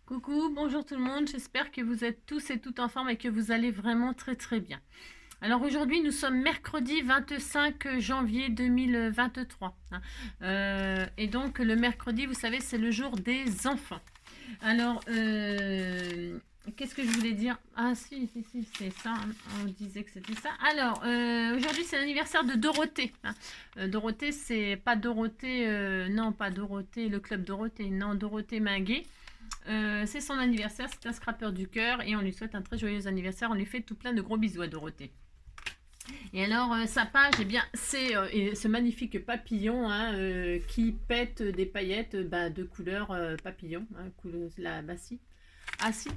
Coucou, bonjour tout le monde, j'espère que vous êtes tous et toutes en forme et que vous allez vraiment très très bien. Alors aujourd'hui nous sommes mercredi 25 janvier 2023. Et donc le mercredi, vous savez, c'est le jour des enfants. Alors, qu'est-ce que je voulais dire? Ah si, c'est ça, hein. On disait que c'était ça. Alors, aujourd'hui c'est l'anniversaire de Dorothée. Dorothée, c'est pas Dorothée, non pas Dorothée, le club Dorothée, non Dorothée Minguet. C'est son anniversaire, c'est un scrapper du cœur et on lui souhaite un très joyeux anniversaire. On lui fait tout plein de gros bisous à Dorothée. Et alors, sa page, eh bien, c'est ce magnifique papillon hein, qui pète des paillettes de couleur papillon, hein, couleur, bah si. Ah si.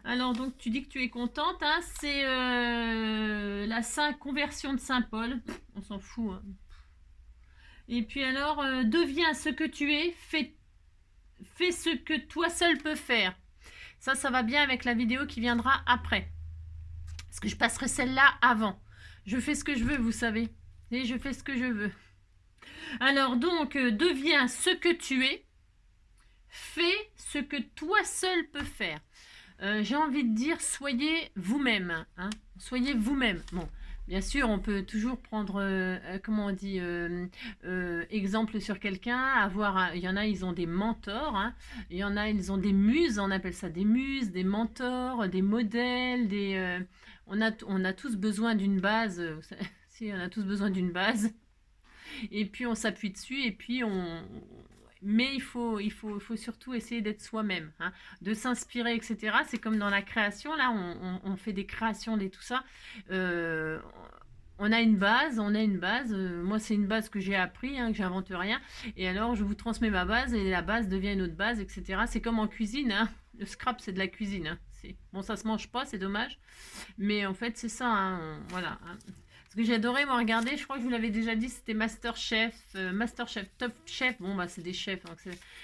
Alors donc tu dis que tu es contente, hein, c'est la Saint conversion de Saint Paul, on s'en fout. Hein. Et puis alors, deviens ce que tu es, fais ce que toi seul peux faire. Ça va bien avec la vidéo qui viendra après. Parce que je passerai celle-là avant. Je fais ce que je veux, vous savez. Et je fais ce que je veux. Alors donc, deviens ce que tu es. Fais ce que toi seul peux faire. J'ai envie de dire, soyez vous-même. Hein. Soyez vous-même. Bon, bien sûr, on peut toujours prendre, comment on dit, exemple sur quelqu'un. Il y en a, ils ont des mentors. Hein. Il y en a, ils ont des muses. On appelle ça des muses, des mentors, des modèles. On a tous besoin d'une base. Si, on a tous besoin d'une base. Et puis on s'appuie dessus. Et puis mais il faut surtout essayer d'être soi-même, hein, de s'inspirer, etc. C'est comme dans la création, là, on fait des créations, tout ça. Euh, on a une base, moi, c'est une base que j'ai appris, hein, que j'invente rien. Et alors, je vous transmets ma base et la base devient une autre base, etc. C'est comme en cuisine, hein. Le scrap, c'est de la cuisine. Hein. Bon, ça se mange pas, c'est dommage. Mais en fait, c'est ça, hein, voilà. Hein. Ce que j'ai adoré, moi, regarder, je crois que je vous l'avais déjà dit, c'était Masterchef, Masterchef, Top Chef. Bon, bah, c'est des chefs. Hein,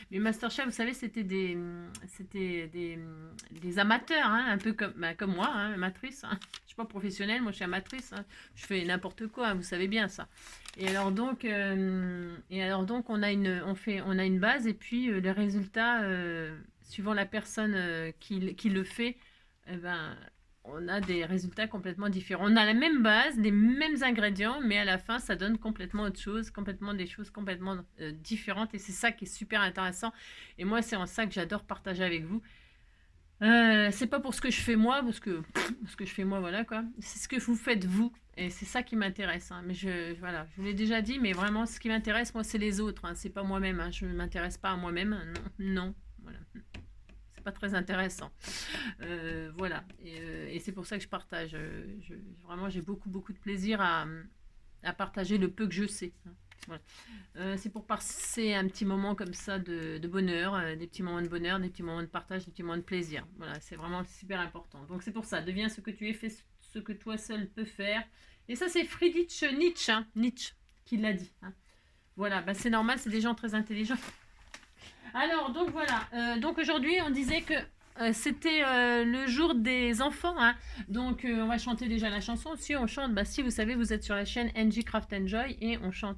mais Masterchef, vous savez, c'était des amateurs, hein, un peu comme moi, hein, amatrice. Hein. Je suis pas professionnelle, moi, je suis amatrice. Hein. Je fais n'importe quoi, hein, vous savez bien ça. Et alors donc, on a une base et puis les résultats, suivant la personne qui le fait, eh ben, on a des résultats complètement différents. On a la même base, les mêmes ingrédients, mais à la fin, ça donne complètement autre chose, complètement des choses complètement différentes. Et c'est ça qui est super intéressant. Et moi, c'est en ça que j'adore partager avec vous. C'est pas pour ce que je fais moi, parce que je fais moi, voilà quoi. C'est ce que vous faites vous. Et c'est ça qui m'intéresse. Hein. Mais voilà, je vous l'ai déjà dit, mais vraiment, ce qui m'intéresse, moi, c'est les autres. Hein. C'est pas moi-même. Hein. Je ne m'intéresse pas à moi-même. Non. Voilà. C'est pas très intéressant. Voilà. Et c'est pour ça que je partage. Vraiment, j'ai beaucoup de plaisir à partager le peu que je sais. Hein. Voilà. C'est pour passer un petit moment comme ça de bonheur, des petits moments de bonheur, des petits moments de partage, des petits moments de plaisir. Voilà, c'est vraiment super important. Donc c'est pour ça, deviens ce que tu es, fais ce que toi seul peux faire. Et ça, c'est Friedrich Nietzsche, hein, Nietzsche qui l'a dit. Hein. Voilà, bah, c'est normal, c'est des gens très intelligents. Alors, donc voilà. Donc aujourd'hui, on disait que c'était le jour des enfants. Hein. Donc on va chanter déjà la chanson. Si on chante, bah si vous savez, vous êtes sur la chaîne NG Craft Enjoy et on chante.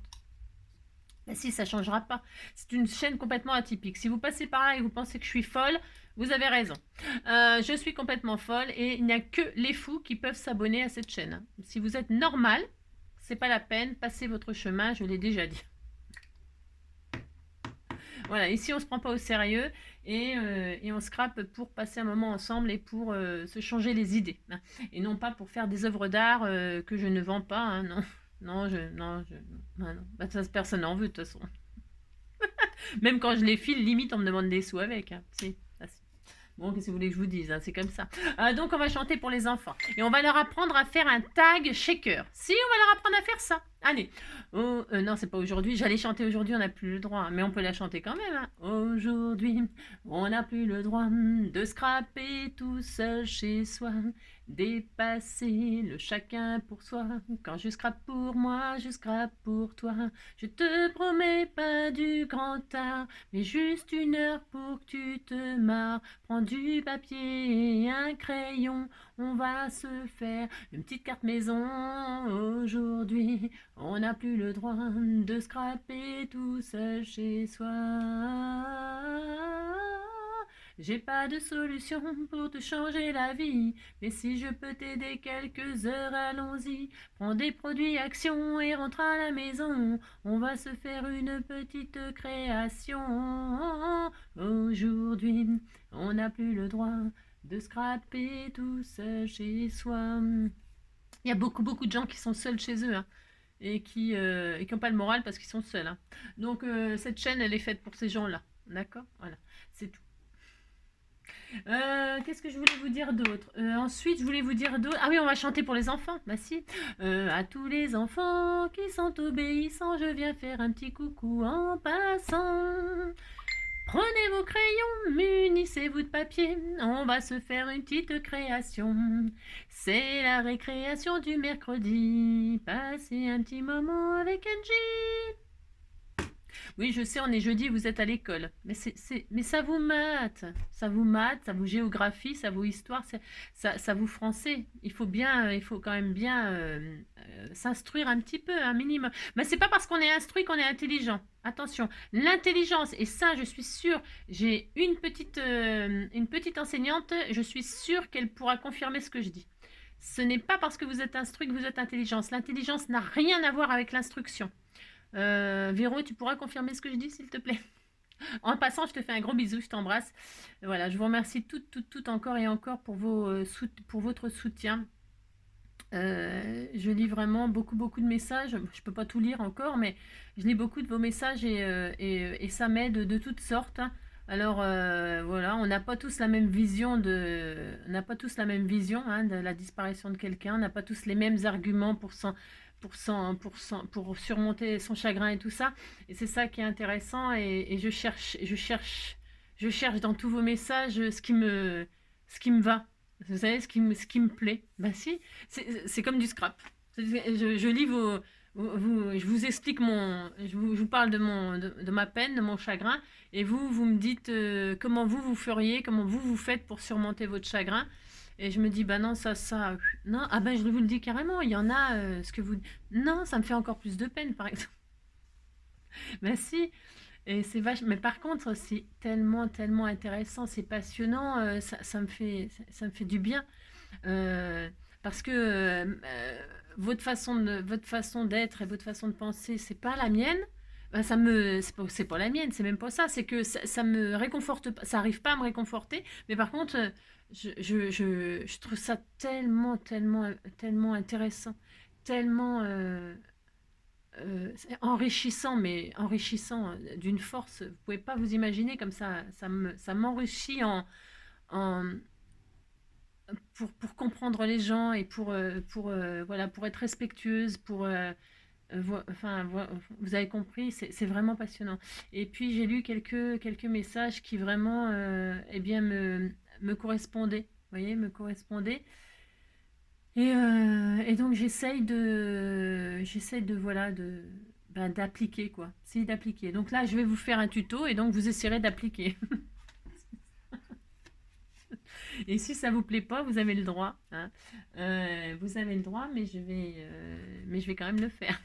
Bah si, ça changera pas. C'est une chaîne complètement atypique. Si vous passez par là et vous pensez que je suis folle, vous avez raison. Je suis complètement folle et il n'y a que les fous qui peuvent s'abonner à cette chaîne. Si vous êtes normal, c'est pas la peine, passez votre chemin, je l'ai déjà dit. Voilà, ici on se prend pas au sérieux et on scrape pour passer un moment ensemble et pour se changer les idées. Hein. Et non pas pour faire des œuvres d'art que je ne vends pas. Hein, non, non. Bah, ça, personne n'en veut de toute façon. Même quand je les file, limite on me demande des sous avec. Hein. Si. Ah, si. Bon, qu'est-ce que vous voulez que je vous dise, hein, c'est comme ça. Donc on va chanter pour les enfants. Et on va leur apprendre à faire un tag shaker. Si, on va leur apprendre à faire ça. Allez. Oh, non, c'est pas aujourd'hui. J'allais chanter aujourd'hui, on n'a plus le droit. Hein, mais on peut la chanter quand même. Hein. Aujourd'hui, on n'a plus le droit de scraper tout seul chez soi. Dépasser le chacun pour soi. Quand je scrape pour moi, je scrape pour toi. Je te promets pas du grand art, mais juste une heure pour que tu te marres. Prends du papier et un crayon, on va se faire une petite carte maison. Aujourd'hui, on n'a plus le droit de scraper tout seul chez soi. J'ai pas de solution pour te changer la vie, mais si je peux t'aider quelques heures, allons-y. Prends des produits Action et rentre à la maison. On va se faire une petite création. Aujourd'hui, on n'a plus le droit de scraper tout seul chez soi. Il y a beaucoup de gens qui sont seuls chez eux, hein, et qui n'ont pas le moral parce qu'ils sont seuls, hein. Donc cette chaîne, elle est faite pour ces gens-là. D'accord. Voilà, c'est tout. Qu'est-ce que je voulais vous dire d'autre? Ensuite, je voulais vous dire d'autre. Ah oui, on va chanter pour les enfants. Bah si. À tous les enfants qui sont obéissants, je viens faire un petit coucou en passant. Prenez vos crayons, munissez-vous de papier, on va se faire une petite création. C'est la récréation du mercredi, passez un petit moment avec Angie. Oui, je sais, on est jeudi, vous êtes à l'école. Mais ça vous mate. Ça vous mate, ça vous géographie, ça vous histoire, ça vous français. Il faut quand même bien s'instruire un petit peu, un minimum. Mais c'est pas parce qu'on est instruit qu'on est intelligent. Attention, l'intelligence, et ça, je suis sûre, j'ai une petite enseignante, je suis sûre qu'elle pourra confirmer ce que je dis. Ce n'est pas parce que vous êtes instruit que vous êtes intelligence. L'intelligence n'a rien à voir avec l'instruction. Véro, tu pourras confirmer ce que je dis, s'il te plaît? En passant, je te fais un gros bisou, je t'embrasse. Voilà, je vous remercie tout encore et encore pour votre soutien. Je lis vraiment beaucoup de messages. Je ne peux pas tout lire encore, mais je lis beaucoup de vos messages et ça m'aide de toutes sortes, hein. Alors voilà, on n'a pas tous la même vision de la disparition de quelqu'un. On n'a pas tous les mêmes arguments pour surmonter son chagrin et tout ça. Et c'est ça qui est intéressant. Et je cherche dans tous vos messages ce qui me va. Vous savez, ce qui me plaît. Ben si, c'est comme du scrap. Je lis je vous explique je vous parle de ma peine, de mon chagrin, et vous me dites comment vous feriez, comment vous faites pour surmonter votre chagrin. Et je me dis, bah non, non, ah ben je vous le dis carrément, il y en a, non, ça me fait encore plus de peine, par exemple. Ben si, et c'est vache, mais par contre, c'est tellement intéressant, c'est passionnant, ça me fait du bien, parce que votre façon d'être et votre façon de penser, c'est pas la mienne. Ben, c'est pas la mienne, c'est même pas ça, c'est que ça me réconforte pas, ça arrive pas à me réconforter, mais par contre, je trouve ça tellement intéressant, tellement enrichissant, mais enrichissant d'une force. Vous pouvez pas vous imaginer comme ça m'enrichit en pour comprendre les gens et voilà, pour être respectueuse, enfin, vous avez compris, c'est vraiment passionnant. Et puis j'ai lu quelques messages qui vraiment, eh bien, me correspondaient. Vous voyez, me correspondaient. Et donc j'essaye voilà, d'appliquer, quoi. C'est d'appliquer. Donc là, je vais vous faire un tuto et donc vous essayerez d'appliquer. Et si ça vous plaît pas, vous avez le droit, hein. Vous avez le droit, mais je vais quand même le faire.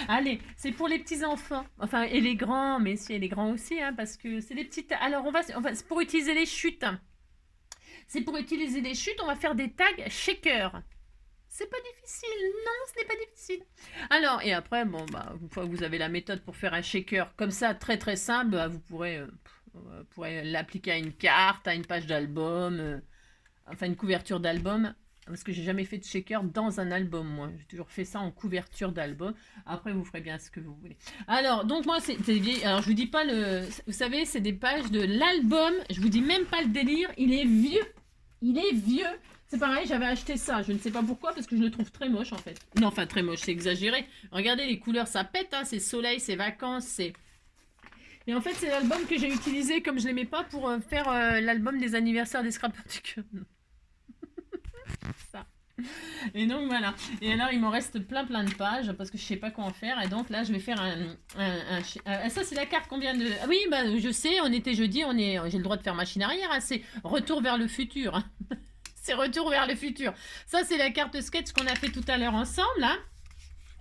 Allez, c'est pour les petits enfants, enfin et les grands, mais si et les grands aussi, hein, parce que c'est des petites. Alors c'est pour utiliser les chutes. C'est pour utiliser les chutes, on va faire des tags shaker. C'est pas difficile, non, ce n'est pas difficile. Alors, et après, bon, bah, une fois que vous avez la méthode pour faire un shaker comme ça, très simple, bah, vous pourrez l'appliquer à une carte, à une page d'album, enfin une couverture d'album, parce que j'ai jamais fait de shaker dans un album, moi. J'ai toujours fait ça en couverture d'album. Après, vous ferez bien ce que vous voulez. Alors, donc moi, c'est vieille. Alors, je vous dis pas vous savez, c'est des pages de l'album. Je vous dis même pas le délire. Il est vieux. Il est vieux. C'est pareil, j'avais acheté ça. Je ne sais pas pourquoi, parce que je le trouve très moche, en fait. Non, enfin, très moche, c'est exagéré. Regardez, les couleurs, ça pète, hein. C'est soleil, c'est vacances, c'est... Et en fait, c'est l'album que j'ai utilisé, comme je l'aimais pas, pour faire l'album des anniversaires des Scrappers du cœur. Ça. Et donc, voilà. Et alors, il m'en reste plein de pages, parce que je sais pas quoi en faire. Et donc, là, je vais faire ça, c'est la carte qu'on vient de... Ah oui, bah, je sais, on était jeudi, j'ai le droit de faire machine arrière, hein. C'est Retour vers le futur, hein. C'est Retour vers le futur. Ça, c'est la carte sketch qu'on a fait tout à l'heure ensemble, hein.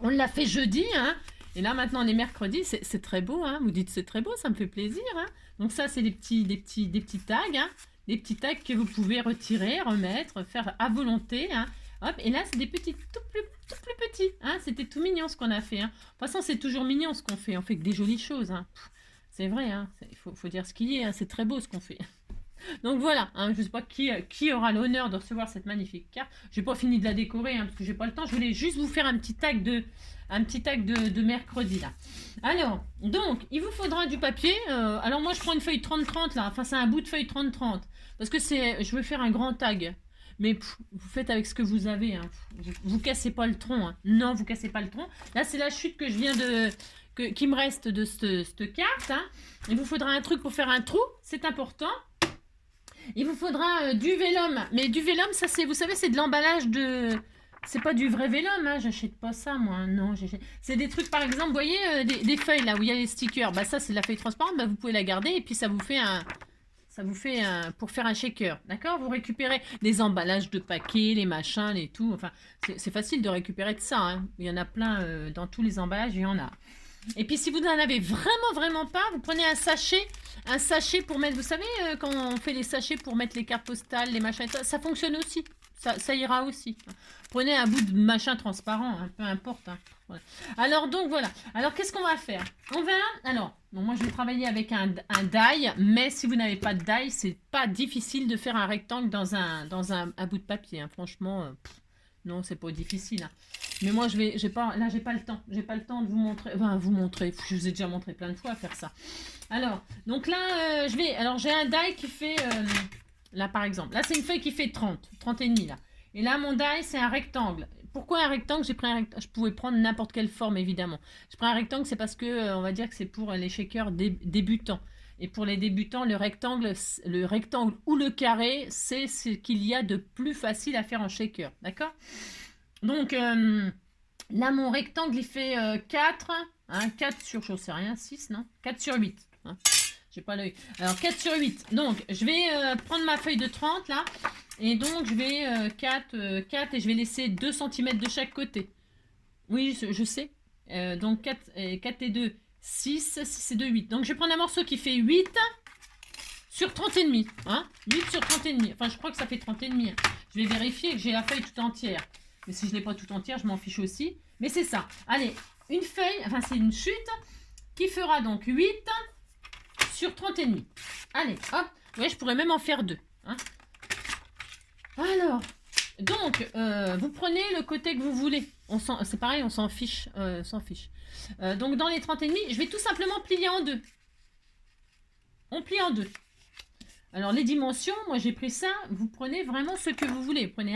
On l'a fait jeudi, hein. Et là, maintenant, on est mercredi. C'est très beau, hein. Vous dites c'est très beau, ça me fait plaisir, hein. Donc ça, c'est des petits tags, hein, des petits tags que vous pouvez retirer, remettre, faire à volonté, hein. Hop, et là, c'est des petits, tout plus petits, hein. C'était tout mignon ce qu'on a fait, hein. De toute façon, c'est toujours mignon ce qu'on fait. On fait que des jolies choses, hein. C'est vrai, hein. Il faut dire ce qu'il y a, hein. C'est très beau ce qu'on fait. Donc voilà, hein, je ne sais pas qui aura l'honneur de recevoir cette magnifique carte. Je n'ai pas fini de la décorer, hein, parce que j'ai pas le temps. Je voulais juste vous faire un petit tag de mercredi là. Alors, donc, il vous faudra du papier. Alors moi, je prends une feuille 30-30 là. Enfin, c'est un bout de feuille 30-30. Parce que je veux faire un grand tag. Mais vous faites avec ce que vous avez. Hein. Vous cassez pas le tronc. Hein. Non, vous cassez pas le tronc. Là, c'est la chute que je viens de... qui me reste de cette carte. Hein. Il vous faudra un truc pour faire un trou. C'est important. Il vous faudra du vélum. Mais du vélum, ça c'est, vous savez, c'est de l'emballage de... C'est pas du vrai vélum, hein. J'achète pas ça, moi. Non, c'est des trucs, par exemple, vous voyez, des feuilles, là, où il y a les stickers. Bah ça, c'est de la feuille transparente. Bah, vous pouvez la garder et puis ça vous fait un... pour faire un shaker, d'accord? Vous récupérez les emballages de paquets, les machins, les tout. Enfin, c'est facile de récupérer de ça, hein. Il y en a plein dans tous les emballages, il y en a. Et puis si vous n'en avez vraiment pas, vous prenez un sachet pour mettre, vous savez, quand on fait les sachets pour mettre les cartes postales, les machins, ça fonctionne aussi, ça ira aussi. Prenez un bout de machin transparent, hein, peu importe. Hein. Voilà. Alors donc voilà, alors qu'est-ce qu'on va faire? On va, alors, bon, moi je vais travailler avec un die, mais si vous n'avez pas de die, c'est pas difficile de faire un rectangle dans un bout de papier, hein. Franchement, non, c'est pas difficile. Hein. Mais moi, j'ai pas le temps. J'ai pas le temps de vous montrer. Enfin, je vous ai déjà montré plein de fois à faire ça. Alors, donc là, j'ai un die qui fait... là, par exemple. Là, c'est une feuille qui fait 30 et demi, là. Et là, mon die, c'est un rectangle. Pourquoi un rectangle? J'ai pris un rectangle. Je pouvais prendre n'importe quelle forme, évidemment. Je prends un rectangle, c'est parce que, on va dire que c'est pour les shakers débutants. Et pour les débutants, le rectangle ou le carré, c'est ce qu'il y a de plus facile à faire en shaker. D'accord? Donc, là, mon rectangle, il fait 4. Hein, 4 sur, je sais rien, 6, non? 4 sur 8. Hein, j'ai pas l'œil. Alors, 4 sur 8. Donc, je vais prendre ma feuille de 30, là. Et donc, je vais 4 et je vais laisser 2 cm de chaque côté. Oui, je sais. Donc, 4 et 2, 6. 6 et 2, 8. Donc, je vais prendre un morceau qui fait 8 sur 30 et demi. Hein, 8 sur 30 et demi. Enfin, je crois que ça fait 30 et demi. Hein. Je vais vérifier que j'ai la feuille tout entière. Mais si je ne l'ai pas tout entière, je m'en fiche aussi. Mais c'est ça. Allez, une feuille, enfin c'est une chute qui fera donc 8 sur 30 et demi. Allez, hop. Ouais, je pourrais même en faire 2. Hein. Alors, donc, vous prenez le côté que vous voulez. C'est pareil, on s'en fiche. Donc, dans les 30 et demi, je vais tout simplement plier en 2. On plie en 2. Alors, les dimensions, moi j'ai pris ça. Vous prenez vraiment ce que vous voulez. Vous prenez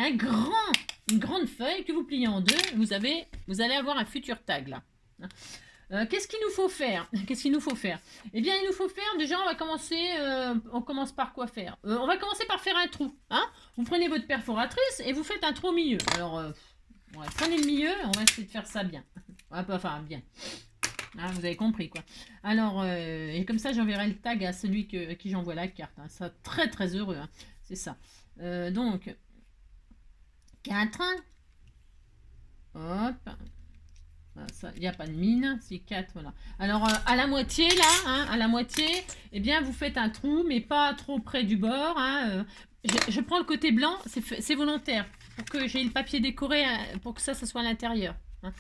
une grande feuille que vous pliez en 2. Vous allez avoir un futur tag là. Qu'est-ce qu'il nous faut faire? Eh bien, il nous faut faire, déjà, on commence par quoi faire? On va commencer par faire un trou. Hein, vous prenez votre perforatrice et vous faites un trou au milieu. Alors, ouais, prenez le milieu, on va essayer de faire ça bien. Enfin, bien. Ah, vous avez compris quoi. Alors, et comme ça, j'enverrai le tag à celui à qui j'envoie la carte. Hein. Ça, très très heureux. Hein. C'est ça. Donc, 4. Hop. Il n'y a pas de mine. C'est 4, voilà. Alors, à la moitié, là, hein, à la moitié, eh bien, vous faites un trou, mais pas trop près du bord. Hein, je prends le côté blanc, c'est volontaire, pour que j'ai le papier décoré, pour que ça soit à l'intérieur. Hein.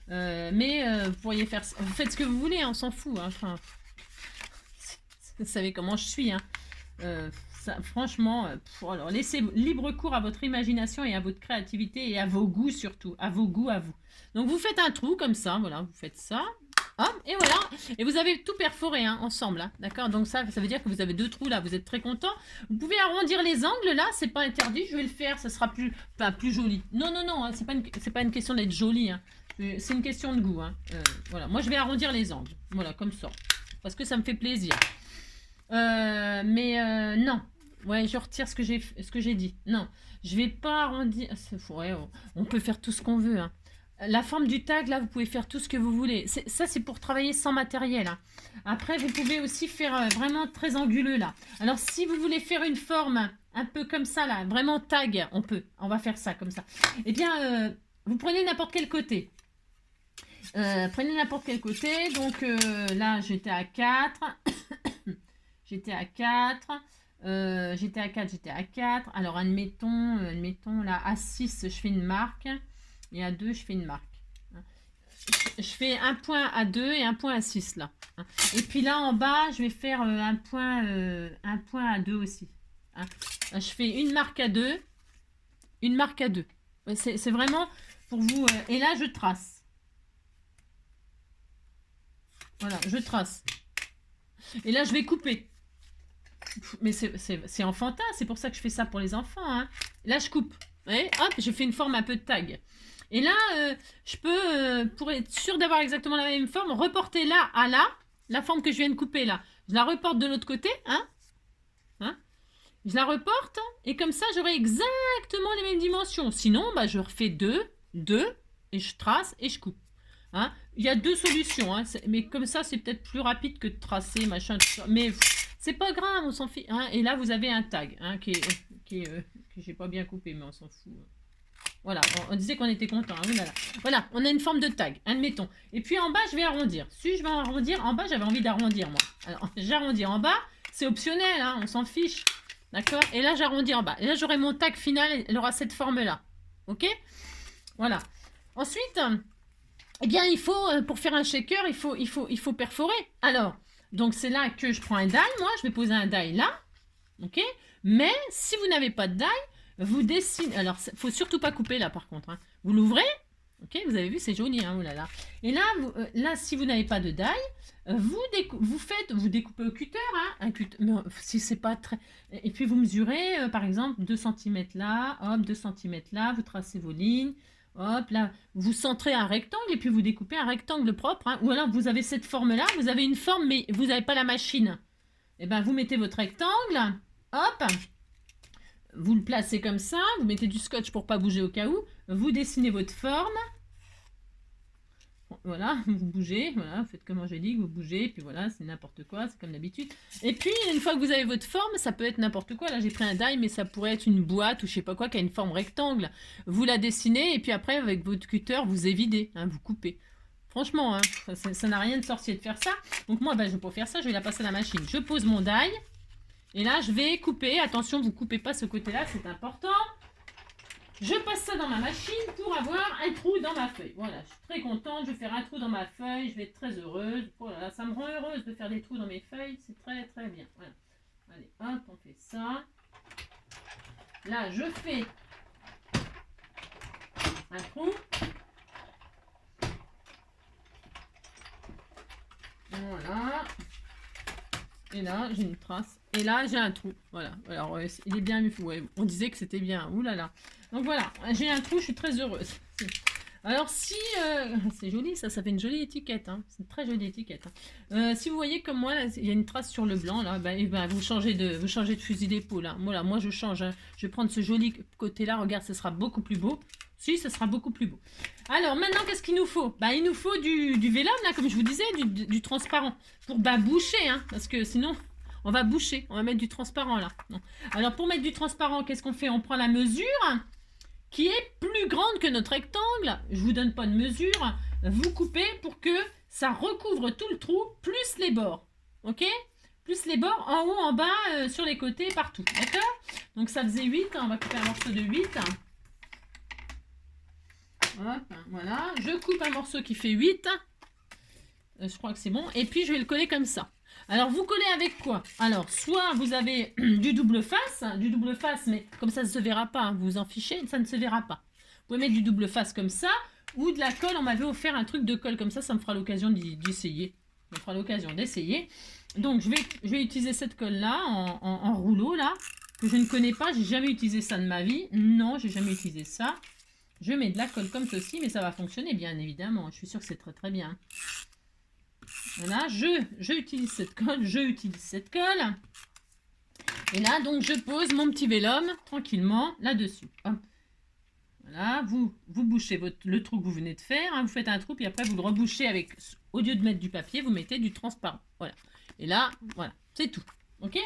Vous pourriez faire, vous faites ce que vous voulez, hein, on s'en fout. Hein, enfin, vous savez comment je suis. Hein. Franchement, alors laissez libre cours à votre imagination et à votre créativité et à vos goûts surtout, à vos goûts à vous. Donc vous faites un trou comme ça, voilà, vous faites ça. Hop, et voilà, et vous avez tout perforé hein, ensemble, hein, d'accord? Donc ça veut dire que vous avez 2 trous là, vous êtes très content. Vous pouvez arrondir les angles là, c'est pas interdit, je vais le faire, ça sera plus joli. Non, hein, c'est pas une question d'être joli, hein. C'est une question de goût. Hein. Voilà, moi je vais arrondir les angles, voilà, comme ça, parce que ça me fait plaisir. Non, ouais, je retire ce que j'ai dit. Non, je vais pas arrondir. Ouais, on peut faire tout ce qu'on veut. Hein. La forme du tag, là, vous pouvez faire tout ce que vous voulez. Ça, c'est pour travailler sans matériel. Hein. Après, vous pouvez aussi faire vraiment très anguleux, là. Alors, si vous voulez faire une forme un peu comme ça, là, vraiment tag, on peut. On va faire ça, comme ça. Eh bien, vous prenez n'importe quel côté. Prenez n'importe quel côté. Donc, là, j'étais à 4. j'étais à 4. J'étais à 4, j'étais à 4. Alors, admettons, là, à 6, je fais une marque. Et à 2, je fais une marque. Je fais un point à 2 et un point à 6, là. Et puis là, en bas, je vais faire un point à 2 aussi. Je fais une marque à 2, une marque à 2. C'est vraiment pour vous... et là, je trace. Voilà, je trace. Et là, je vais couper. Mais c'est enfantin, c'est pour ça que je fais ça pour les enfants. Hein. Là, je coupe. Vous voyez, hop, je fais une forme un peu de tag. Et là, je peux, pour être sûr d'avoir exactement la même forme, reporter là à là, la forme que je viens de couper là. Je la reporte de l'autre côté. Hein. Je la reporte. Et comme ça, j'aurai exactement les mêmes dimensions. Sinon, bah, je refais 2, et je trace et je coupe. Hein. Il y a 2 solutions. Hein. Mais comme ça, c'est peut-être plus rapide que de tracer, machin, tout ça. Mais... c'est pas grave, on s'en fiche. Hein. Et là, vous avez un tag que j'ai pas bien coupé, mais on s'en fout. Voilà, on disait qu'on était content. Hein. Voilà, on a une forme de tag, admettons. Et puis en bas, je vais arrondir. Si je vais arrondir, en bas, j'avais envie d'arrondir, moi. Alors, j'arrondis en bas, c'est optionnel, hein, on s'en fiche. D'accord. Et là, j'arrondis en bas. Et là, j'aurai mon tag final, elle aura cette forme-là. Ok. Voilà. Ensuite, eh bien, il faut, pour faire un shaker, il faut perforer. Alors... donc, c'est là que je prends un die. Moi, je vais poser un die là. OK. Mais, si vous n'avez pas de die, vous dessinez... alors, il ne faut surtout pas couper là, par contre. Hein. Vous l'ouvrez. OK. Vous avez vu, c'est joli. Hein, oulala. Et là, là, si vous n'avez pas de die, vous découpez au cutter. Hein, un cutter, mais si c'est pas très... et puis, vous mesurez, par exemple, 2 cm là. Hop, 2 cm là. Vous tracez vos lignes. Hop, là, vous centrez un rectangle et puis vous découpez un rectangle propre. Hein. Ou alors, vous avez cette forme-là, vous avez une forme, mais vous n'avez pas la machine. Et bien, vous mettez votre rectangle, hop, vous le placez comme ça, vous mettez du scotch pour pas bouger au cas où, vous dessinez votre forme. Voilà, vous bougez, voilà, vous faites comme j'ai dit, vous bougez, puis voilà, c'est n'importe quoi, c'est comme d'habitude. Et puis, une fois que vous avez votre forme, ça peut être n'importe quoi. Là, j'ai pris un die, mais ça pourrait être une boîte ou je sais pas quoi, qui a une forme rectangle. Vous la dessinez, et puis après, avec votre cutter, vous évidez, hein, vous coupez. Franchement, hein, ça n'a rien de sorcier de faire ça. Donc moi, ben, je vais pas faire ça, je vais la passer à la machine. Je pose mon die, et là, je vais couper. Attention, vous coupez pas ce côté-là, c'est important. Je passe ça dans ma machine pour avoir un trou dans ma feuille. Voilà, je suis très contente, je vais faire un trou dans ma feuille, je vais être très heureuse. Oh là là, ça me rend heureuse de faire des trous dans mes feuilles, c'est très très bien. Voilà. Allez, hop, on fait ça. Là, je fais un trou. Voilà. Et là, j'ai une trace. Et là, j'ai un trou. Voilà. Alors, il est bien... ouais, on disait que c'était bien. Ouh là là. Donc voilà, j'ai un trou, je suis très heureuse. Alors si... c'est joli, ça fait une jolie étiquette. Hein. C'est une très jolie étiquette. Hein. Si vous voyez comme moi, là, il y a une trace sur le blanc. Là, ben, vous changez de fusil d'épaule. Hein. Voilà, moi je change. Hein. Je vais prendre ce joli côté-là. Regarde, ce sera beaucoup plus beau. Si, ce sera beaucoup plus beau. Alors maintenant, qu'est-ce qu'il nous faut? Il nous faut du vélum, là, comme je vous disais, du transparent. Pour boucher, hein, parce que sinon... on va boucher, on va mettre du transparent là. Non. Alors pour mettre du transparent, qu'est-ce qu'on fait? On prend la mesure qui est plus grande que notre rectangle. Je vous donne pas de mesure. Vous coupez pour que ça recouvre tout le trou, plus les bords. Ok? Plus les bords en haut, en bas, sur les côtés, partout. D'accord? Donc ça faisait 8. On va couper un morceau de 8. Hop, voilà. Je coupe un morceau qui fait 8. Je crois que c'est bon. Et puis je vais le coller comme ça. Alors, vous collez avec quoi? Alors, soit vous avez du double face, mais comme ça ne se verra pas, hein, vous vous en fichez, ça ne se verra pas. Vous pouvez mettre du double face comme ça, ou de la colle, on m'avait offert un truc de colle comme ça me fera l'occasion d'essayer. Ça me fera l'occasion d'essayer. Donc, je vais utiliser cette colle-là, en rouleau, là, que je ne connais pas, j'ai jamais utilisé ça de ma vie. Non, j'ai jamais utilisé ça. Je mets de la colle comme ceci, mais ça va fonctionner, bien évidemment. Je suis sûre que c'est très très bien. Voilà, je utilise cette colle, Et là, donc, je pose mon petit vélum tranquillement là-dessus. Voilà, vous bouchez le trou que vous venez de faire. Hein, vous faites un trou, puis après, vous le rebouchez avec... au lieu de mettre du papier, vous mettez du transparent. Voilà. Et là, voilà, c'est tout. OK?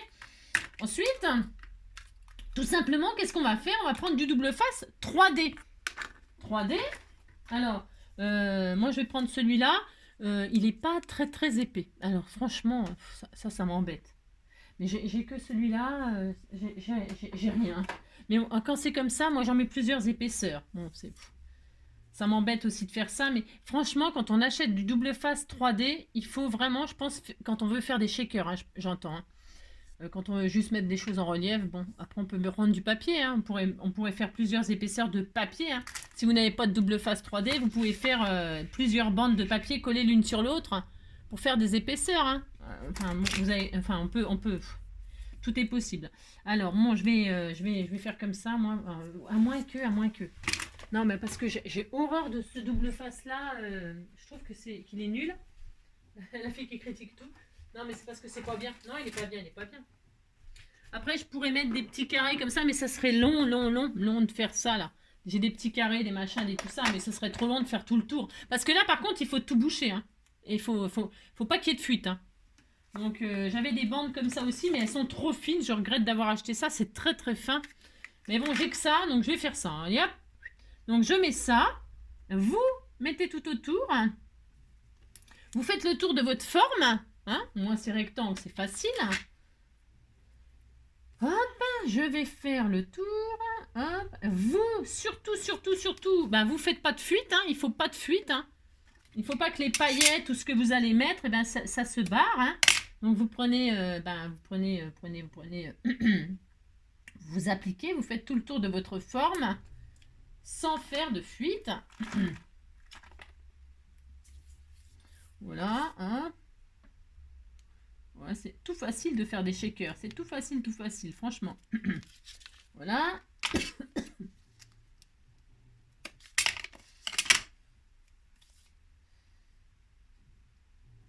Ensuite, tout simplement, qu'est-ce qu'on va faire? On va prendre du double face 3D. 3D. Alors, moi, je vais prendre celui-là. Il n'est pas très très épais. Alors franchement, ça m'embête. Mais j'ai que celui-là, j'ai rien. Mais quand c'est comme ça, moi j'en mets plusieurs épaisseurs. Bon, ça m'embête aussi de faire ça, mais franchement, quand on achète du double face 3D, il faut vraiment, je pense, quand on veut faire des shakers, hein, j'entends, hein. Quand on veut juste mettre des choses en relief, bon, après on peut me rendre du papier, hein. On pourrait faire plusieurs épaisseurs de papier, hein. Si vous n'avez pas de double face 3D, vous pouvez faire plusieurs bandes de papier collées l'une sur l'autre pour faire des épaisseurs, hein. Enfin, on peut, tout est possible. Alors, moi, je vais faire comme ça, moi, à moins que. Non, mais parce que j'ai horreur de ce double face là. Je trouve que qu'il est nul. La fille qui critique tout. Non, mais c'est parce que c'est pas bien. Non, il est pas bien, il est pas bien. Après, je pourrais mettre des petits carrés comme ça, mais ça serait long de faire ça là. J'ai des petits carrés, des machins, des tout ça, mais ça serait trop long de faire tout le tour. Parce que là, par contre, il faut tout boucher, hein. Et il faut pas qu'il y ait de fuite, hein. Donc, j'avais des bandes comme ça aussi, mais elles sont trop fines. Je regrette d'avoir acheté ça. C'est très très fin. Mais bon, j'ai que ça, donc je vais faire ça, hein. Yep. Donc, je mets ça. Vous mettez tout autour. Vous faites le tour de votre forme. Hein, moi, c'est rectangle, c'est facile. Hop, je vais faire le tour. Hop, vous, surtout, ben, vous faites pas de fuite. Hein, il faut pas de fuite. Hein. Il faut pas que les paillettes ou ce que vous allez mettre, ben, ça se barre. Hein. Donc, vous prenez, vous appliquez, vous faites tout le tour de votre forme sans faire de fuite. Voilà, hein. Ouais, c'est tout facile de faire des shakers. C'est tout facile, franchement. Voilà.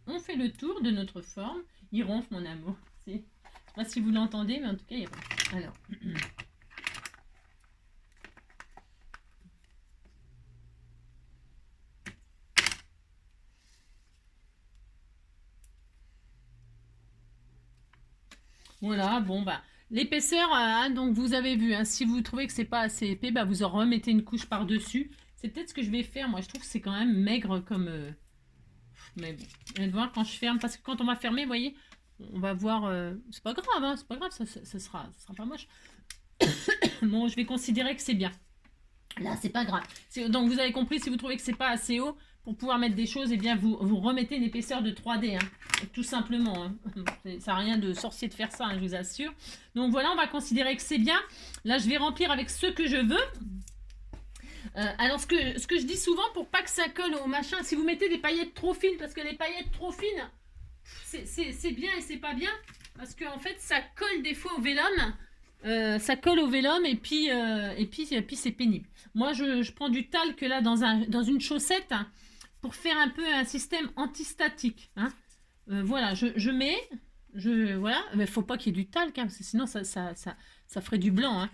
On fait le tour de notre forme. Il ronfle, mon amour. Je ne sais pas si vous l'entendez, mais en tout cas, il ronfle. Alors. Voilà, bon, bah, l'épaisseur, hein, donc vous avez vu, hein, si vous trouvez que c'est pas assez épais, bah, vous en remettez une couche par-dessus. C'est peut-être ce que je vais faire. Moi, je trouve que c'est quand même maigre comme... Mais bon, vous allez voir quand je ferme, parce que quand on va fermer, vous voyez, on va voir... c'est pas grave, hein, c'est pas grave, ça sera pas moche. Bon, je vais considérer que c'est bien. Là, c'est pas grave. Donc, vous avez compris, si vous trouvez que c'est pas assez haut pour pouvoir mettre des choses, eh bien, vous remettez une épaisseur de 3D, hein, tout simplement. Hein. Ça n'a rien de sorcier de faire ça, hein, je vous assure. Donc, voilà, on va considérer que c'est bien. Là, je vais remplir avec ce que je veux. Alors, ce que je dis souvent, pour pas que ça colle au machin, si vous mettez des paillettes trop fines, parce que les paillettes trop fines, c'est bien et c'est pas bien, parce qu'en fait, ça colle des fois au vélum. Ça colle au vélum et puis c'est pénible. Moi, je prends du talc là dans une chaussette, hein, pour faire un peu un système antistatique. Hein. Voilà, je mets, voilà, mais faut pas qu'il y ait du talc, hein, parce que sinon ça ferait du blanc. Hein.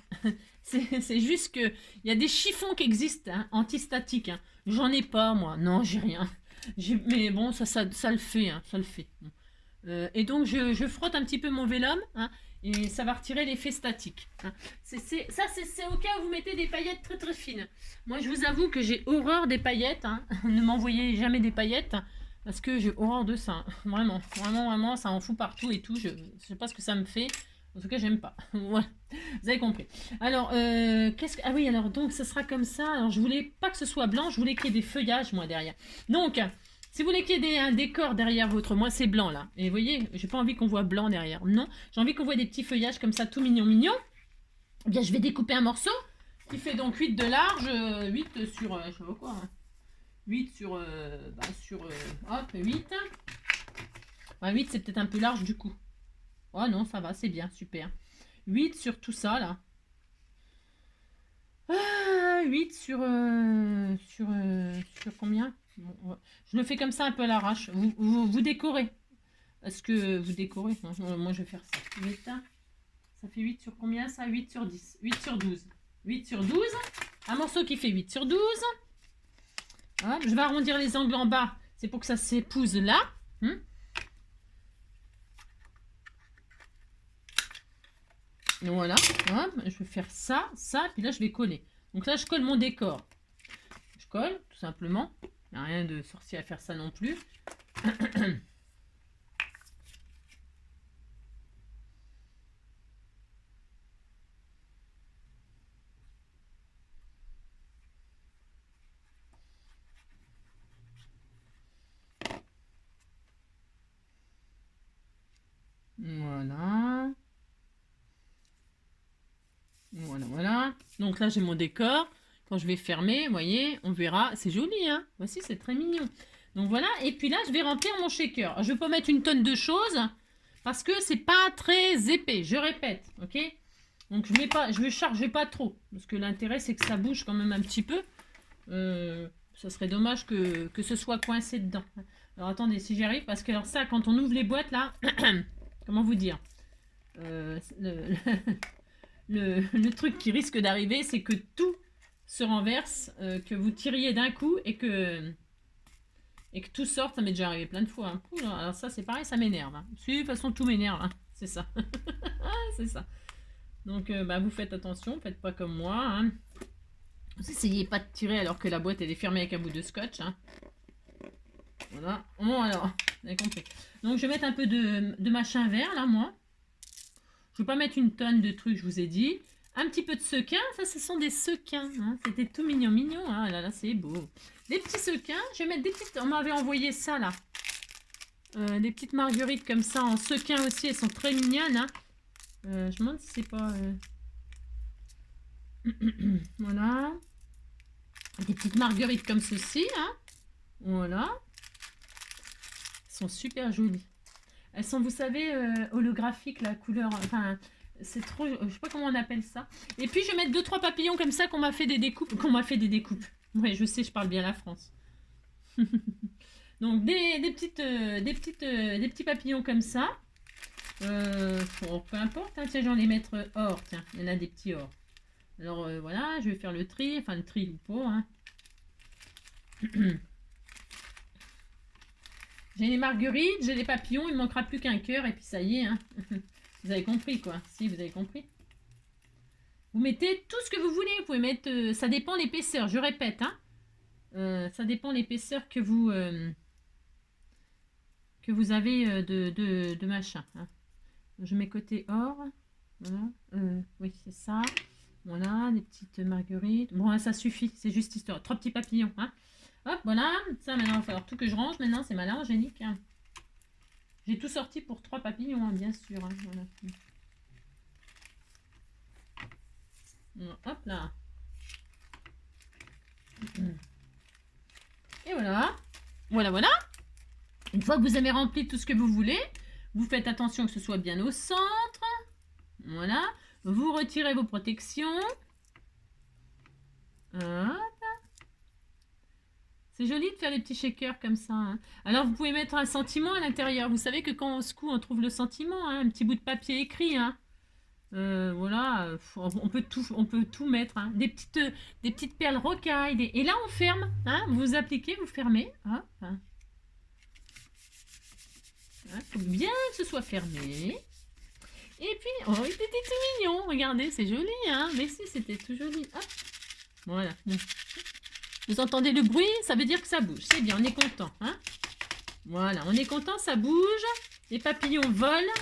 C'est juste que il y a des chiffons qui existent, hein, antistatiques. Hein. J'en ai pas moi, non, j'ai rien. Mais bon, ça le fait, hein, ça le fait. Et donc je frotte un petit peu mon vélum, hein, et ça va retirer l'effet statique. Hein. C'est au cas où vous mettez des paillettes très très fines. Moi, je vous avoue que j'ai horreur des paillettes. Hein. Ne m'envoyez jamais des paillettes, parce que j'ai horreur de ça. Hein. Vraiment, vraiment, vraiment, ça en fout partout et tout. Je sais pas ce que ça me fait. En tout cas, j'aime pas. Voilà. Vous avez compris. Alors, ah oui, alors donc ça sera comme ça. Alors, je voulais pas que ce soit blanc, je voulais qu'il y ait des feuillages, moi, derrière. Donc, si vous voulez qu'il y ait un décor derrière votre... Moi, c'est blanc, là. Et vous voyez, j'ai pas envie qu'on voit blanc derrière. Non, j'ai envie qu'on voit des petits feuillages comme ça, tout mignon. Eh bien, je vais découper un morceau qui fait donc 8 de large, 8 sur... je sais pas quoi. Hein. 8 sur... hop, 8. Ouais, 8, c'est peut-être un peu large, du coup. Oh non, ça va, c'est bien, super. 8 sur tout ça, là. 8 sur combien? Bon, je le fais comme ça un peu à l'arrache. Vous décorez. Est-ce que vous décorez? Non, moi, je vais faire ça. 8, ça fait 8 sur combien ça? 8 sur 10. 8 sur 12. 8 sur 12. Un morceau qui fait 8 sur 12. Hop, je vais arrondir les angles en bas. C'est pour que ça s'épouse là. Voilà. Hop, je vais faire ça, puis là, je vais coller. Donc là, je colle mon décor. Je colle, tout simplement. Il n'y a rien de sorcier à faire ça non plus. Donc là, j'ai mon décor. Quand je vais fermer, vous voyez, on verra. C'est joli, hein. Voici, c'est très mignon. Donc voilà. Et puis là, je vais remplir mon shaker. Alors, je ne vais pas mettre une tonne de choses parce que c'est pas très épais. Je répète, ok. Donc je ne chargeais pas trop. Parce que l'intérêt, c'est que ça bouge quand même un petit peu. Ça serait dommage que ce soit coincé dedans. Alors attendez, si j'y arrive, parce que alors ça, quand on ouvre les boîtes là, comment vous dire, le truc qui risque d'arriver, c'est que tout se renverse, que vous tiriez d'un coup et que tout sorte. Ça m'est déjà arrivé plein de fois. Hein. Oula, alors ça, c'est pareil, ça m'énerve. Hein. Si, de toute façon, tout m'énerve. Hein. C'est ça. C'est ça. Donc, bah, vous faites attention, faites pas comme moi. Hein. Vous essayez pas de tirer alors que la boîte elle est fermée avec un bout de scotch. Hein. Voilà. Bon alors, vous avez compris. Donc je vais mettre un peu de machin vert là, moi. Je vais pas mettre une tonne de trucs, je vous ai dit. Un petit peu de sequins. Ça, ce sont des sequins. Hein. C'était tout mignon, mignon. Hein. Là, c'est beau. Des petits sequins. Je vais mettre des petites... On m'avait envoyé ça là. Des petites marguerites comme ça en sequins aussi. Elles sont très mignonnes. Hein. Je me demande si c'est pas... Voilà. Des petites marguerites comme ceci. Hein. Voilà. Elles sont super jolies. Elles sont, vous savez, holographiques, la couleur. Enfin, c'est trop... Je sais pas comment on appelle ça. Et puis, je vais mettre 2-3 papillons comme ça qu'on m'a fait des découpes. Oui, je sais, je parle bien la France. Donc, des petits papillons comme ça. Peu importe. Hein, tiens, j'en ai mettre or. Tiens, il y en a des petits or. Alors, voilà, je vais faire le tri. Enfin, le tri ou pas. Hein. J'ai les marguerites, j'ai les papillons, il ne manquera plus qu'un cœur et puis ça y est. Hein. Vous avez compris quoi? Si, vous avez compris. Vous mettez tout ce que vous voulez. Vous pouvez mettre... ça dépend l'épaisseur, je répète. Hein. Ça dépend l'épaisseur que vous avez de machin. Hein. Je mets côté or. Voilà. Oui, c'est ça. Voilà, des petites marguerites. Bon, ça suffit, c'est juste histoire. 3 petits papillons. Hein. Hop, voilà. Ça, maintenant, il va falloir tout que je range. Maintenant, c'est malin, génique. Hein. J'ai tout sorti pour 3 papillons, hein, bien sûr. Hein, voilà. Hop là. Et voilà. Voilà, voilà. Une fois que vous avez rempli tout ce que vous voulez, vous faites attention que ce soit bien au centre. Voilà. Vous retirez vos protections. Hop. C'est joli de faire les petits shakers comme ça. Hein. Alors, vous pouvez mettre un sentiment à l'intérieur. Vous savez que quand on secoue, on trouve le sentiment. Hein, un petit bout de papier écrit. Hein. Voilà. On peut tout mettre. Hein. Des petites perles rocailles. Et là, on ferme. Hein. Vous appliquez, vous fermez. Hop. Hein. Il faut bien que ce soit fermé. Et puis, oh, il était tout mignon. Regardez, c'est joli. Hein. Mais si, c'était tout joli. Hop. Voilà. Vous entendez le bruit? Ça veut dire que ça bouge. C'est bien, on est content. Hein, voilà, on est content, ça bouge. Les papillons volent.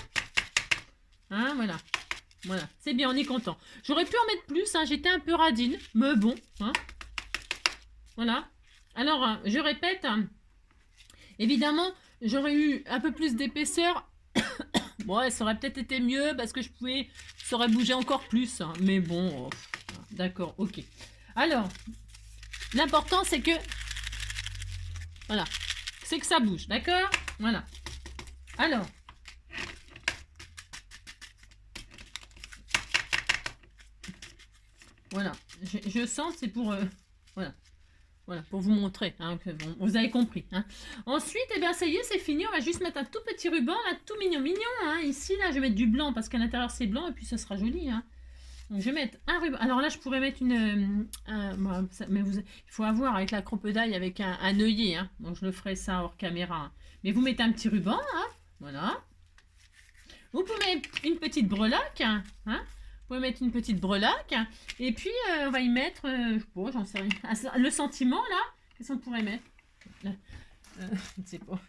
Hein, voilà. Voilà, c'est bien, on est content. J'aurais pu en mettre plus, hein, j'étais un peu radine. Mais bon. Hein. Voilà. Alors, je répète. Évidemment, j'aurais eu un peu plus d'épaisseur. Bon, ça aurait peut-être été mieux parce que ça aurait bougé encore plus. Hein, mais bon, d'accord, ok. Alors... L'important, c'est que... Voilà. C'est que ça bouge, d'accord? Voilà. Alors. Voilà. Je sens, c'est pour... voilà. Voilà, pour vous montrer. Hein, que, bon, vous avez compris. Hein. Ensuite, eh bien, ça y est, c'est fini. On va juste mettre un tout petit ruban, là, tout mignon, mignon. Hein. Ici, là, je vais mettre du blanc parce qu'à l'intérieur, c'est blanc et puis ça sera joli. Hein. Donc, je vais mettre un ruban. Alors là, je pourrais mettre mais il faut avoir avec la cropedaille, avec un œillet. Hein. Donc, je le ferai ça hors caméra. Hein. Mais vous mettez un petit ruban. Hein. Voilà. Vous pouvez mettre une petite breloque. Hein. Vous pouvez mettre une petite breloque. Et puis, on va y mettre, bon, j'en sais rien. Le sentiment, là, qu'est-ce qu'on pourrait mettre? Je ne sais pas.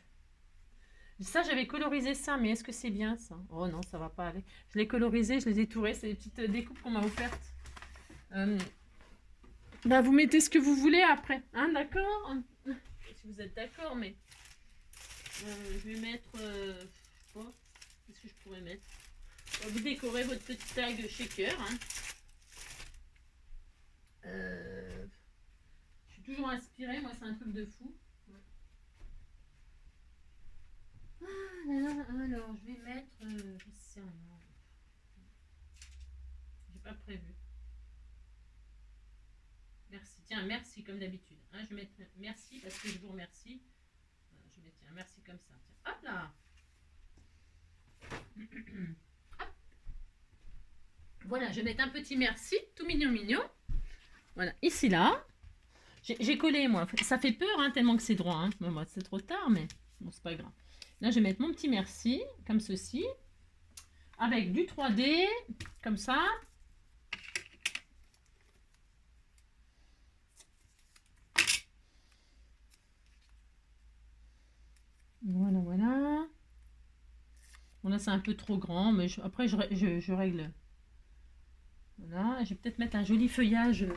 Ça, j'avais colorisé ça, mais est-ce que c'est bien ça? Oh non, ça va pas aller. Je l'ai colorisé, je les ai tourés. C'est des petites découpes qu'on m'a offertes. Bah, vous mettez ce que vous voulez après. Hein, d'accord? Si vous êtes d'accord, mais... je vais mettre... qu'est-ce que je pourrais mettre? Vous décorez votre petite tag shaker. Hein. Je suis toujours inspirée, moi c'est un truc de fou. Alors, je vais mettre, je sais rien. J'ai pas prévu. Merci. Tiens, merci comme d'habitude. Hein, je vais mettre merci parce que je vous remercie. Je vais mettre tiens, merci comme ça. Tiens, hop là. Hop. Voilà, je vais mettre un petit merci, tout mignon mignon. Voilà, ici là. J'ai collé moi. Ça fait peur hein, tellement que c'est droit. Hein. Bon, c'est trop tard, mais bon, c'est pas grave. Là, je vais mettre mon petit merci, comme ceci. Avec du 3D, comme ça. Voilà, voilà. Bon, là, c'est un peu trop grand, mais après, je règle. Voilà, je vais peut-être mettre un joli feuillage.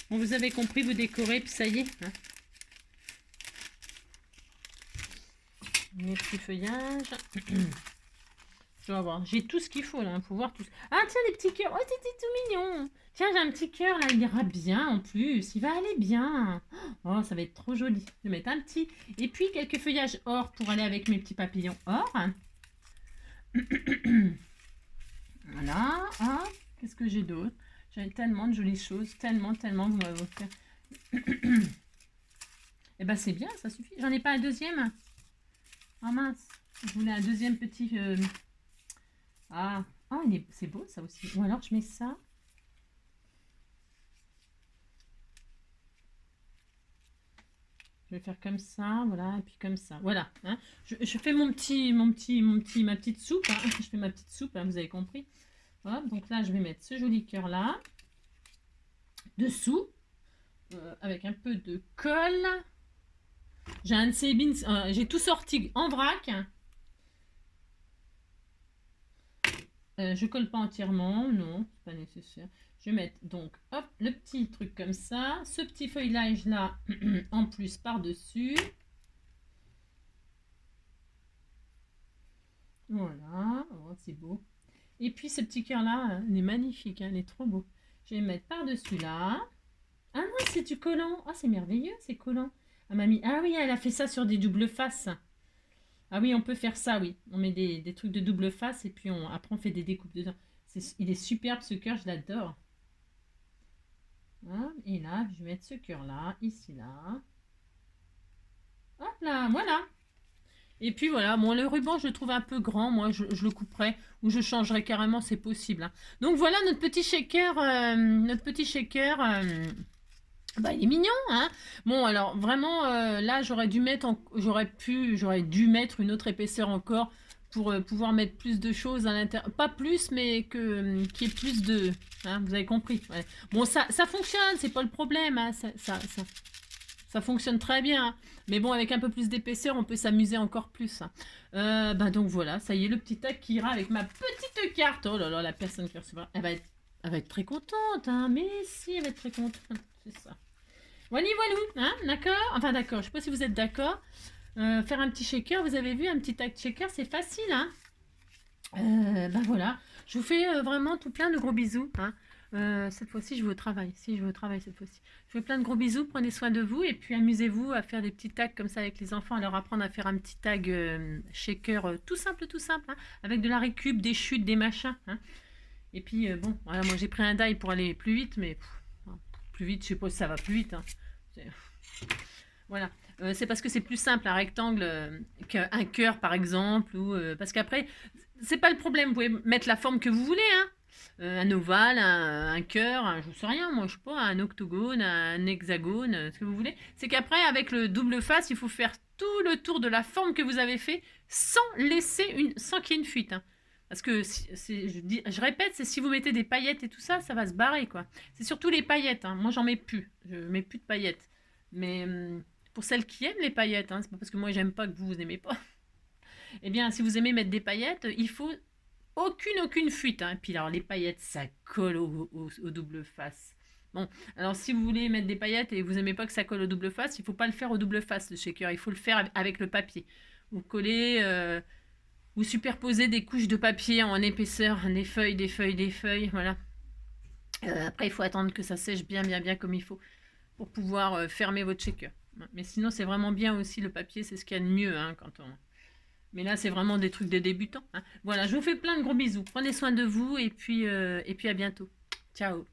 Bon, vous avez compris, vous décorez, puis ça y est. Hein. Mes petits feuillages. Je vais voir. J'ai tout ce qu'il faut, là. Il faut voir tout. Ah, tiens, les petits cœurs. Oh, c'était tout mignon. Tiens, j'ai un petit cœur, là. Il ira bien, en plus. Il va aller bien. Oh, ça va être trop joli. Je vais mettre un petit. Et puis, quelques feuillages or pour aller avec mes petits papillons or. Voilà. Ah, qu'est-ce que j'ai d'autre? J'ai tellement de jolies choses. Tellement, tellement que vous m'avez offert. Eh ben, c'est bien, ça suffit. J'en ai pas un deuxième. Oh, mince. Je voulais un deuxième petit... Ah, oh, c'est beau ça aussi. Ou alors je mets ça. Je vais faire comme ça, voilà, et puis comme ça. Voilà. Hein. Je fais ma petite soupe. Hein. Je fais ma petite soupe, hein, vous avez compris. Voilà, donc là, je vais mettre ce joli cœur là. Dessous. Avec un peu de colle. J'ai un de ces bins. J'ai tout sorti en vrac. Je colle pas entièrement, non, c'est pas nécessaire. Je vais mettre donc hop le petit truc comme ça, ce petit feuillage là en plus par dessus. Voilà, oh, c'est beau. Et puis ce petit cœur là, il est magnifique, hein, il est trop beau. Je vais mettre par dessus là. Ah non, c'est du collant. Ah, c'est merveilleux, c'est collant. Ah mamie, ah oui, elle a fait ça sur des doubles faces. Ah oui, on peut faire ça, oui. On met des trucs de double face et puis après on fait des découpes dedans. Il est superbe ce cœur, je l'adore. Et là, je vais mettre ce cœur là, ici là. Hop là, voilà. Et puis voilà, bon, le ruban, je le trouve un peu grand. Moi, je le couperai ou je changerai carrément, c'est possible. Hein. Donc voilà notre petit shaker. Bah, il est mignon, hein. Bon, alors vraiment, là, j'aurais dû mettre une autre épaisseur encore pour pouvoir mettre plus de choses à l'intérieur. Pas plus, mais qu'il y ait plus de... Hein, vous avez compris. Ouais. Bon, ça fonctionne, c'est pas le problème. Hein, ça fonctionne très bien. Hein. Mais bon, avec un peu plus d'épaisseur, on peut s'amuser encore plus. Hein. Bah, donc voilà, ça y est, le petit tac qui ira avec ma petite carte. Oh là là, la personne qui recevra, elle va être très contente. Hein. Mais si, elle va être très contente. C'est ça. Voilà, voilà, hein, d'accord. Enfin, d'accord, je sais pas si vous êtes d'accord. Faire un petit shaker, vous avez vu, un petit tac shaker, c'est facile, hein. Ben voilà, je vous fais vraiment tout plein de gros bisous, hein. Cette fois-ci, je vais au travail. Si, je vais au travail cette fois-ci. Je vous fais plein de gros bisous, prenez soin de vous et puis amusez-vous à faire des petits tags comme ça avec les enfants, à leur apprendre à faire un petit tag shaker tout simple, hein, avec de la récup, des chutes, des machins. Hein. Et puis, bon, voilà, moi j'ai pris un die pour aller plus vite, mais plus vite, je sais pas si ça va plus vite. Hein. Voilà. C'est parce que c'est plus simple un rectangle qu'un cœur par exemple. Ou, parce qu'après, c'est pas le problème. Vous pouvez mettre la forme que vous voulez. Hein. Un ovale, un cœur, je sais rien, moi je sais pas, un octogone, un hexagone, ce que vous voulez. C'est qu'après, avec le double face, il faut faire tout le tour de la forme que vous avez fait sans sans qu'il y ait une fuite. Hein. Parce que, je répète, c'est si vous mettez des paillettes et tout ça, ça va se barrer, quoi. C'est surtout les paillettes, hein. Moi, j'en mets plus. Je mets plus de paillettes. Mais pour celles qui aiment les paillettes, hein, c'est pas parce que moi, j'aime pas que vous n'aimez pas. Eh bien, si vous aimez mettre des paillettes, il faut aucune fuite. Hein. Et puis, alors, les paillettes, ça colle au double face. Bon, alors si vous voulez mettre des paillettes et vous n'aimez pas que ça colle au double face, il ne faut pas le faire au double face, le shaker. Il faut le faire avec le papier. Vous collez, vous superposez des couches de papier en épaisseur, des feuilles, des feuilles, des feuilles, voilà. Après, il faut attendre que ça sèche bien, bien, bien comme il faut pour pouvoir fermer votre shaker. Mais sinon, c'est vraiment bien aussi le papier, c'est ce qu'il y a de mieux hein, quand on... Mais là, c'est vraiment des trucs de débutants. Hein. Voilà, je vous fais plein de gros bisous. Prenez soin de vous et puis à bientôt. Ciao.